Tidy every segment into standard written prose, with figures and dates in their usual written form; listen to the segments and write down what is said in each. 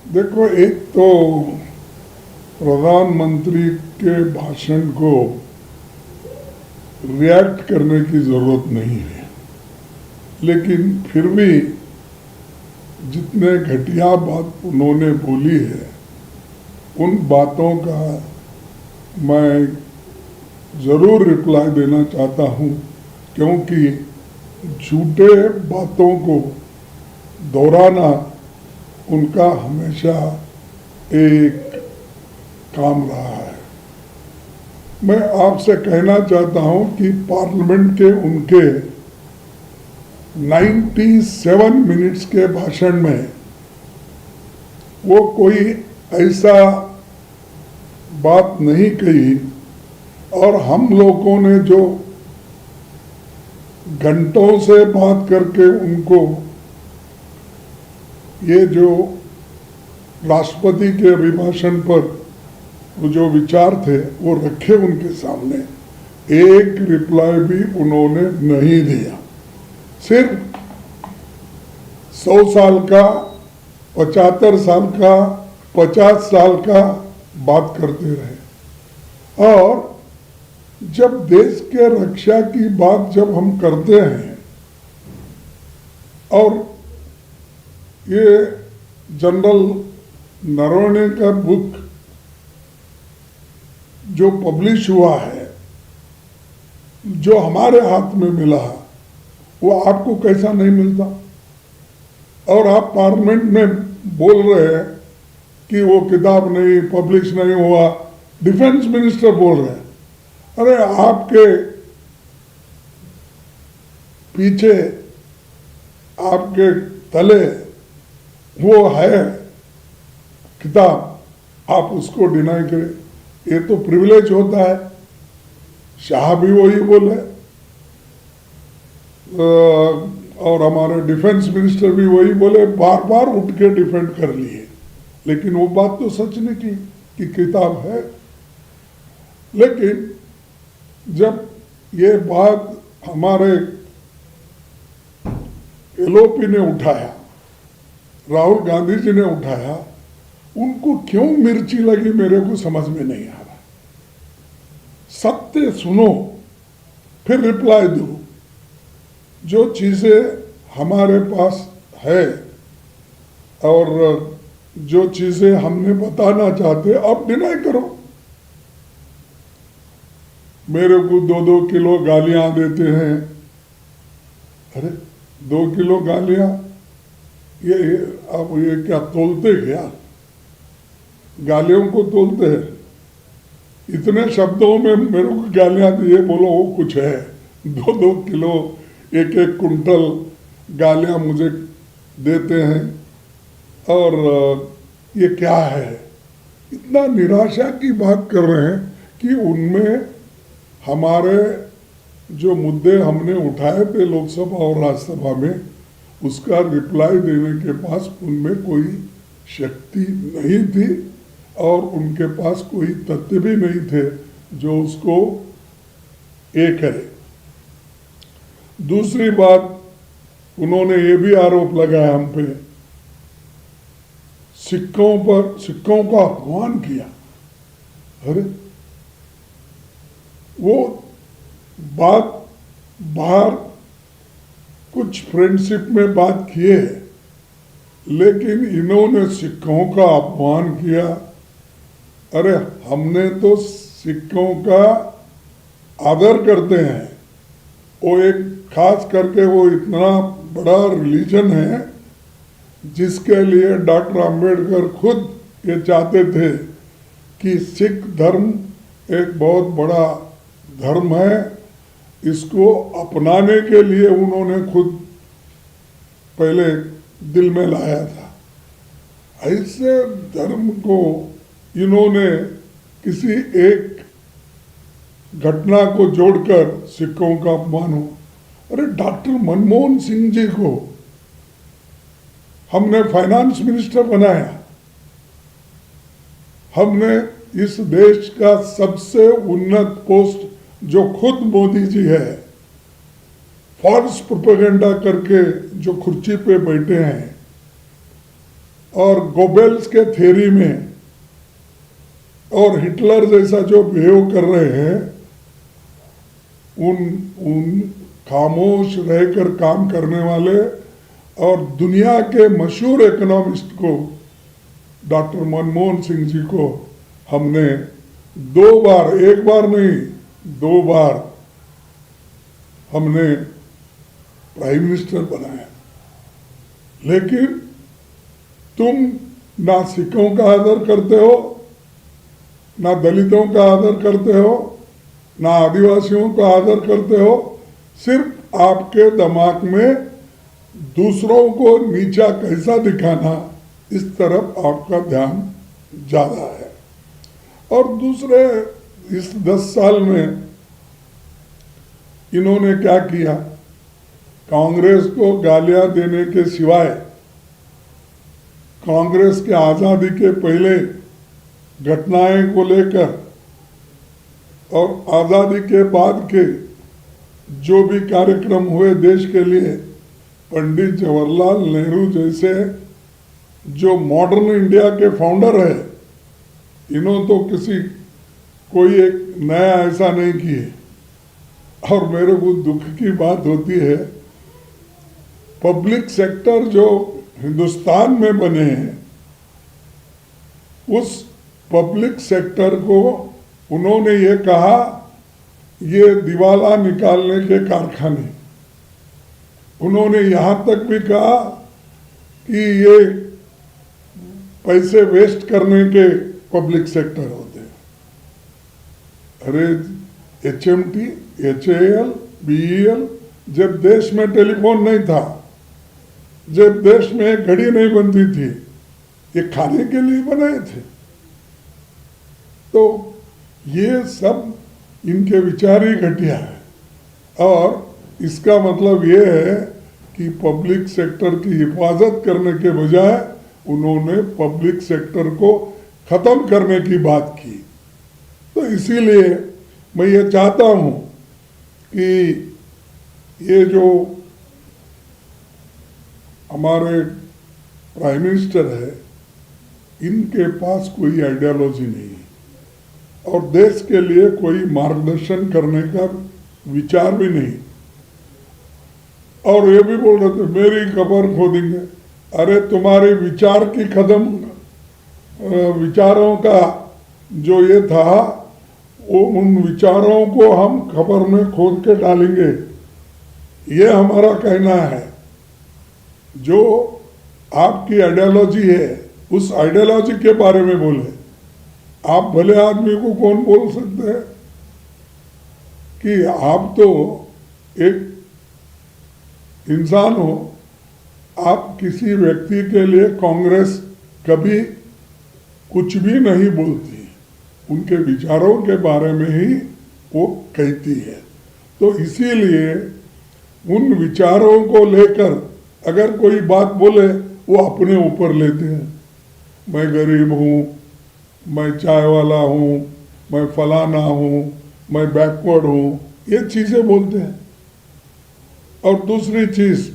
देखो, एक तो प्रधानमंत्री के भाषण को रिएक्ट करने की जरूरत नहीं है, लेकिन फिर भी जितने घटिया बात उन्होंने बोली है उन बातों का मैं ज़रूर रिप्लाई देना चाहता हूँ, क्योंकि झूठे बातों को दोहराना उनका हमेशा एक काम रहा है। मैं आपसे कहना चाहता हूँ कि पार्लियामेंट के उनके 97 मिनट्स के भाषण में वो कोई ऐसा बात नहीं कही, और हम लोगों ने जो घंटों से बात करके उनको ये जो राष्ट्रपति के अभिभाषण पर वो जो विचार थे वो रखे उनके सामने, एक रिप्लाई भी उन्होंने नहीं दिया। सिर्फ 100 साल का, 75 साल का, 50 साल का बात करते रहे। और जब देश के रक्षा की बात जब हम करते हैं, और ये जनरल नरवणे का बुक जो पब्लिश हुआ है, जो हमारे हाथ में मिला, वो आपको कैसा नहीं मिलता? और आप पार्लियामेंट में बोल रहे हैं कि वो किताब नहीं पब्लिश नहीं हुआ, डिफेंस मिनिस्टर बोल रहे हैं। अरे आपके पीछे, आपके तले वो है किताब, आप उसको डिनाई करें, ये तो प्रिविलेज होता है। शाह भी वही बोले और हमारे डिफेंस मिनिस्टर भी वही बोले, बार बार उठ के डिफेंड कर लिए, लेकिन वो बात तो सच निकली कि किताब है। लेकिन जब ये बात हमारे एलओपी ने उठाया, राहुल गांधी जी ने उठाया, उनको क्यों मिर्ची लगी मेरे को समझ में नहीं आ रहा। सत्य सुनो फिर रिप्लाई दो। जो चीजें हमारे पास है और जो चीजें हमने बताना चाहते अब डिनाई करो। मेरे को 2-2 किलो गालियां देते हैं। अरे 2 किलो गालियां, ये आप ये क्या तोलते क्या? गालियों को तोलते हैं? इतने शब्दों में मेरे को गालियां दिए, बोलो वो कुछ है। 2-2 किलो, 1-1 कुंटल गालियां मुझे देते हैं, और ये क्या है? इतना निराशा की बात कर रहे हैं कि उनमें हमारे जो मुद्दे हमने उठाए थे लोकसभा और राज्यसभा में, उसका रिप्लाई देने के पास उनमें कोई शक्ति नहीं थी, और उनके पास कोई तथ्य भी नहीं थे जो उसको एक है। दूसरी बात, उन्होंने ये भी आरोप लगाया हम पे, सिक्कों का अपमान किया। अरे वो बात बाहर कुछ फ्रेंडशिप में बात किए, लेकिन इन्होंने सिक्कों का अपमान किया। अरे हमने तो सिक्कों का आदर करते हैं, वो एक खास करके वो इतना बड़ा रिलीजन है जिसके लिए डॉक्टर अंबेडकर खुद ये चाहते थे कि सिख धर्म एक बहुत बड़ा धर्म है, इसको अपनाने के लिए उन्होंने खुद पहले दिल में लाया था। ऐसे धर्म को इन्होंने किसी एक घटना को जोड़कर सिखों का अपमान हो। अरे डॉक्टर मनमोहन सिंह जी को हमने फाइनेंस मिनिस्टर बनाया, हमने इस देश का सबसे उन्नत पोस्ट जो खुद मोदी जी है, फॉल्स प्रोपेगेंडा करके जो कुर्सी पे बैठे हैं, और गोबेल्स के थ्योरी में और हिटलर जैसा जो बिहेव कर रहे हैं, उन खामोश रहकर काम करने वाले और दुनिया के मशहूर इकोनॉमिस्ट को डॉक्टर मनमोहन सिंह जी को हमने 2 बार, 1 बार नहीं 2 बार हमने प्राइम मिनिस्टर बनाया। लेकिन तुम ना सिखों का आदर करते हो, ना दलितों का आदर करते हो, ना आदिवासियों का आदर करते हो। सिर्फ आपके दिमाग में दूसरों को नीचा कैसा दिखाना, इस तरफ आपका ध्यान ज़्यादा है। और दूसरे, इस 10 साल में इन्होंने क्या किया? कांग्रेस को गालियां देने के सिवाय, कांग्रेस के आज़ादी के पहले घटनाएं को लेकर और आज़ादी के बाद के जो भी कार्यक्रम हुए देश के लिए, पंडित जवाहरलाल नेहरू जैसे जो मॉडर्न इंडिया के फाउंडर है, इन्होंने तो कोई एक नया ऐसा नहीं किए। और मेरे को दुख की बात होती है, पब्लिक सेक्टर जो हिंदुस्तान में बने हैं, उस पब्लिक सेक्टर को उन्होंने ये कहा, ये दिवाला निकालने के कारखाने। उन्होंने यहाँ तक भी कहा कि ये पैसे वेस्ट करने के पब्लिक सेक्टर होते हैं। अरे HMT, HAL, BEL, जब देश में टेलीफोन नहीं था, जब देश में एक घड़ी नहीं बनती थी, ये खाने के लिए बनाए थे। तो ये सब इनके विचार ही घटिया है। और इसका मतलब ये है कि पब्लिक सेक्टर की हिफाजत करने के बजाय उन्होंने पब्लिक सेक्टर को ख़त्म करने की बात की। तो इसीलिए मैं ये चाहता हूँ कि ये जो हमारे प्राइम मिनिस्टर है, इनके पास कोई आइडियोलॉजी नहीं है और देश के लिए कोई मार्गदर्शन करने का विचार भी नहीं। और ये भी बोल रहे थे मेरी कब्र खोदेंगे। अरे तुम्हारे विचार की विचारों का जो ये था, वो उन विचारों को हम खबर में खोद के डालेंगे, ये हमारा कहना है। जो आपकी आइडियोलॉजी है, उस आइडियोलॉजी के बारे में बोले। आप भले आदमी को कौन बोल सकते हैं कि आप तो एक इंसान हो, आप किसी व्यक्ति के लिए कांग्रेस कभी कुछ भी नहीं बोलती, उनके विचारों के बारे में ही वो कहती है। तो इसीलिए उन विचारों को लेकर अगर कोई बात बोले, वो अपने ऊपर लेते हैं। मैं गरीब हूँ, मैं चाय वाला हूँ, मैं फलाना हूँ, मैं बैकवर्ड हूँ, ये चीज़ें बोलते हैं। और दूसरी चीज़,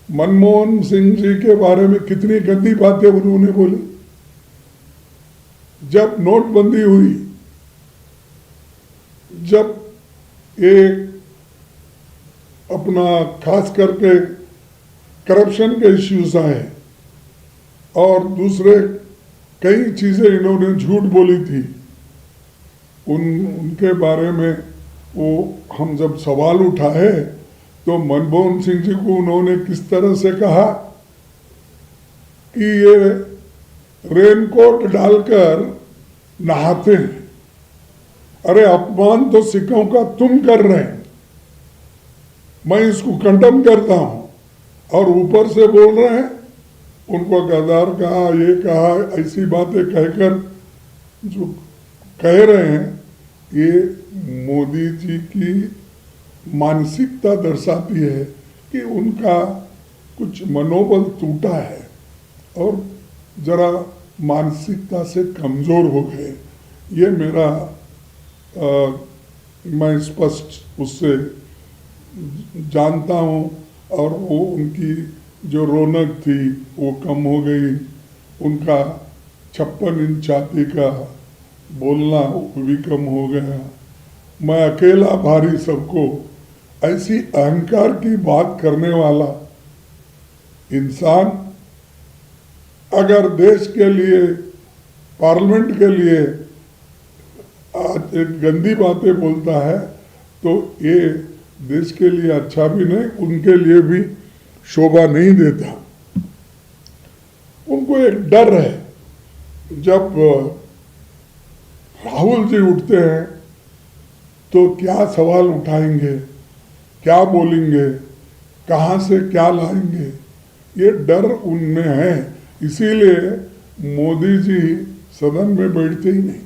मनमोहन सिंह जी के बारे में कितनी गंदी बातें उन्होंने बोली। जब नोटबंदी हुई, जब एक अपना खास करके करप्शन के इश्यूज आए और दूसरे कई चीज़ें इन्होंने झूठ बोली थी, उनके बारे में वो हम जब सवाल उठाए तो मनमोहन सिंह जी को उन्होंने किस तरह से कहा कि ये रेनकोट डालकर नहाते हैं। अरे अपमान तो सिखों का तुम कर रहे हैं, मैं इसको कंडम करता हूं। और ऊपर से बोल रहे हैं, उनको गद्दार कहा, ये कहा, ऐसी बातें कहकर जो कह रहे हैं, ये मोदी जी की मानसिकता दर्शाती है कि उनका कुछ मनोबल टूटा है और जरा मानसिकता से कमज़ोर हो गए। ये मेरा मैं स्पष्ट उससे जानता हूँ और वो उनकी जो रौनक थी वो कम हो गई, उनका 56 इंच छाती का बोलना वो भी कम हो गया। मैं अकेला भारी सबको, ऐसी अहंकार की बात करने वाला इंसान अगर देश के लिए, पार्लियामेंट के लिए आज एक गंदी बातें बोलता है तो ये देश के लिए अच्छा भी नहीं, उनके लिए भी शोभा नहीं देता। उनको एक डर है, जब राहुल जी उठते हैं तो क्या सवाल उठाएंगे, क्या बोलेंगे, कहाँ से क्या लाएंगे, ये डर उनमें है। इसीलिए मोदी जी सदन में बैठते ही नहीं।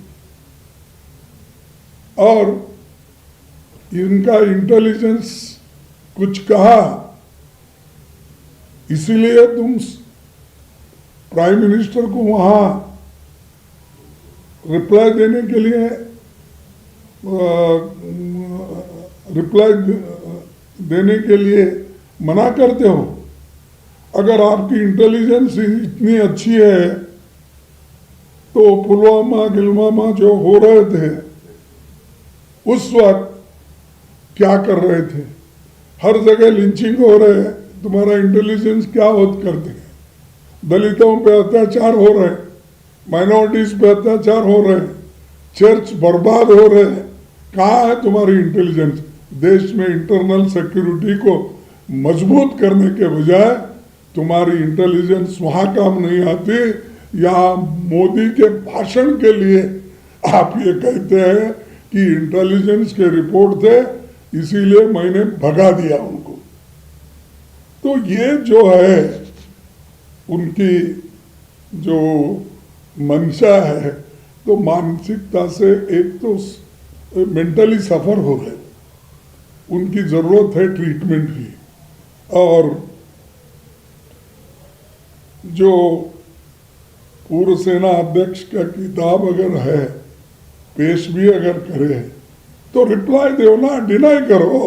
और इनका इंटेलिजेंस कुछ कहा, इसीलिए तुम प्राइम मिनिस्टर को वहां रिप्लाई देने के लिए मना करते हो। अगर आपकी इंटेलिजेंस इतनी अच्छी है तो पुलवामा गिलवामा जो हो रहे थे उस वक्त क्या कर रहे थे? हर जगह लिंचिंग हो रहे हैं, तुम्हारा इंटेलिजेंस क्या होत करते हैं? दलितों पे अत्याचार हो रहे हैं, माइनॉरिटीज पे अत्याचार हो रहे हैं, चर्च बर्बाद हो रहे हैं, कहाँ है तुम्हारी इंटेलिजेंस? देश में इंटरनल सिक्योरिटी को मजबूत करने के बजाय तुम्हारी इंटेलिजेंस वहां काम नहीं आती। यहाँ मोदी के भाषण के लिए आप ये कहते हैं कि इंटेलिजेंस के रिपोर्ट थे इसीलिए मैंने भगा दिया उनको। तो ये जो है उनकी जो मंशा है, तो मानसिकता से एक तो मेंटली सफर हो गए, उनकी जरूरत है ट्रीटमेंट की। और जो पूर्व सेना अध्यक्ष का किताब अगर है, पेश भी अगर करे तो रिप्लाई दो ना, डिनाई करो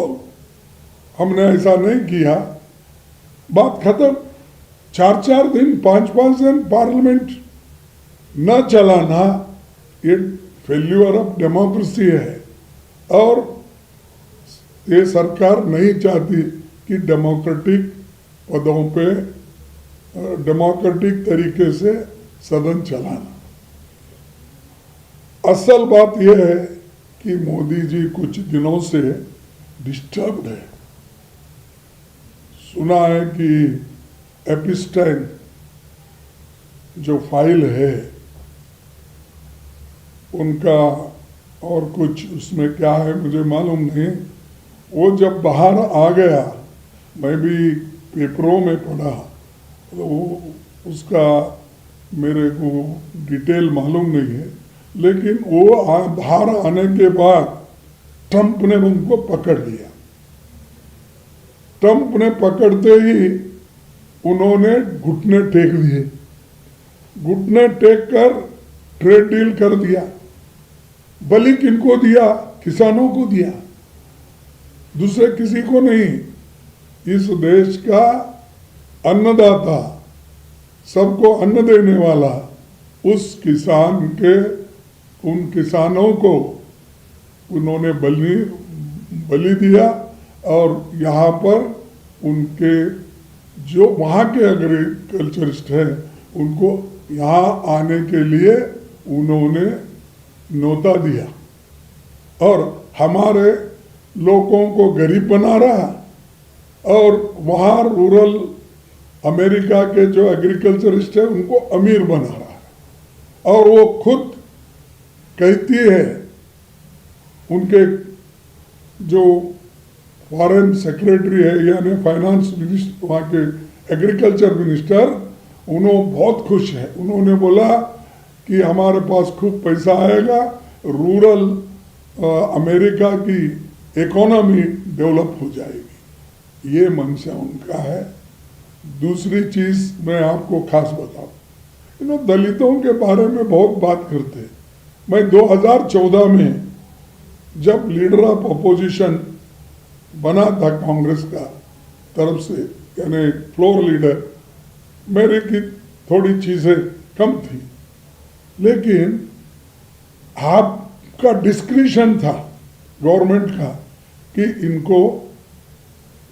हमने ऐसा नहीं किया, बात खत्म। 4-4 दिन 5-5 दिन पार्लियामेंट न चलाना ये फेल्यूर ऑफ डेमोक्रेसी है। और ये सरकार नहीं चाहती कि डेमोक्रेटिक पदों पे डेमोक्रेटिक तरीके से सदन चलाना। असल बात यह है कि मोदी जी कुछ दिनों से डिस्टर्ब्ड है। सुना है कि एपिस्टाइन जो फाइल है उनका, और कुछ उसमें क्या है मुझे मालूम नहीं, वो जब बाहर आ गया, मैं भी पेपरों में पढ़ा, तो उसका मेरे को डिटेल मालूम नहीं है, लेकिन वो बाहर आने के बाद ट्रंप ने उनको पकड़ लिया। ट्रंप ने पकड़ते ही उन्होंने घुटने टेक दिए, घुटने टेक कर ट्रेड डील कर दिया। बलि किनको दिया? किसानों को दिया, दूसरे किसी को नहीं। इस देश का अन्नदाता, सबको अन्न देने वाला, उस किसान के, उन किसानों को उन्होंने बलि दिया। और यहाँ पर उनके जो वहाँ के एग्रीकल्चरिस्ट हैं उनको यहाँ आने के लिए उन्होंने न्योता दिया, और हमारे लोगों को गरीब बना रहा, और वहाँ रूरल अमेरिका के जो एग्रीकल्चरिस्ट है उनको अमीर बना रहा। और वो खुद कहती है, उनके जो फॉरेन सेक्रेटरी है यानी फाइनेंस मिनिस्टर, वहाँ के एग्रीकल्चर मिनिस्टर, उन्होंने बहुत खुश है। उन्होंने बोला कि हमारे पास खूब पैसा आएगा, रूरल अमेरिका की इकोनॉमी डेवलप हो जाएगी। ये मंशा उनका है। दूसरी चीज़ मैं आपको खास बताऊं, इन्होंने दलितों के बारे में बहुत बात करते हैं। मैं 2014 में जब लीडर ऑफ अपोजिशन बना था कांग्रेस का तरफ से, यानी फ्लोर लीडर, मेरे की थोड़ी चीज़ें कम थी, लेकिन आपका डिस्क्रिशन था गवर्नमेंट का कि इनको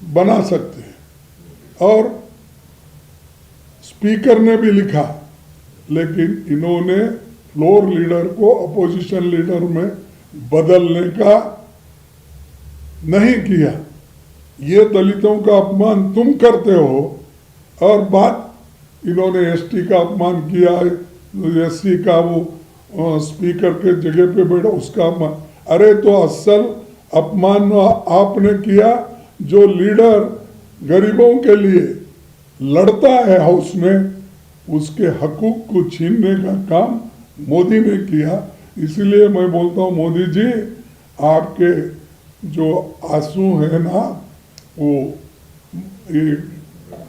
बना सकते हैं, और स्पीकर ने भी लिखा, लेकिन इन्होंने फ्लोर लीडर को अपोजिशन लीडर में बदलने का नहीं किया। ये दलितों का अपमान तुम करते हो, और बात इन्होंने एसटी का अपमान किया, एससी का वो स्पीकर के जगह पे बैठा उसका अपमान। अरे तो असल अपमान आपने किया जो लीडर गरीबों के लिए लड़ता है हाउस में, उसके हकूक को छीनने का काम मोदी ने किया। इसलिए मैं बोलता हूँ मोदी जी, आपके जो आंसू है ना, वो ये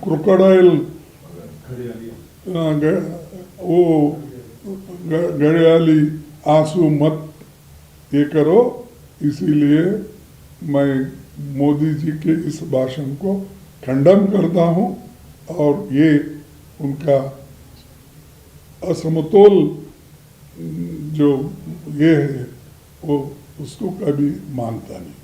क्रोकोडाइल वो घड़ियाली आंसू मत ये करो। इसीलिए मैं मोदी जी के इस भाषण को खंडन करता हूँ, और ये उनका असमतोल जो ये है वो उसको कभी मानता नहीं।